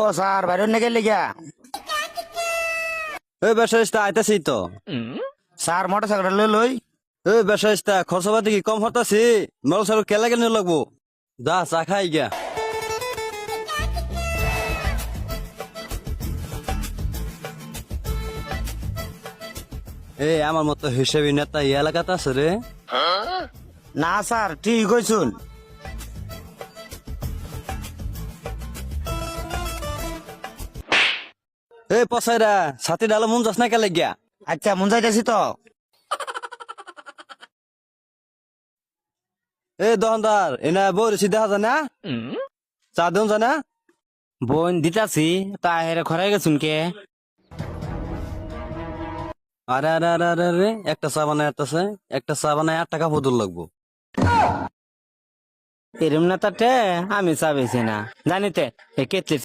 ও sir বাইরে নাকি লিগা ওই ব্যবসায়ীটা আইতাছি তো। স্যার মোটর সাইকেল লই লই ওই ব্যবসায়ীটা খরচপাতি কি কম হতাছি? মোটর সাইকেল কেলা কেন লাগবো? যা চা খাই গিয়া। আমার মতো হিসেবে নেতা এই এলাকাতে আছে রে। না স্যার ঠিক কইছুন। পসাইরা ছাতি ডালো মন যাস না কেলে গিয়া। আচ্ছা মন যাইতেছি তো। দোকানদার এনা বই রেছি দেখা যায় না? চা দেন যায় না? বোন দিতাছি তা হেরে খরাই গেছুন কে? আরে আরে আরে আরে আরে একটা চা বানায় আসতেছে, একটা চা বানায় 8 টাকা বদল লাগবো। এরম নেতাটে আমি চাবেছি না জানিতে এ কেতলি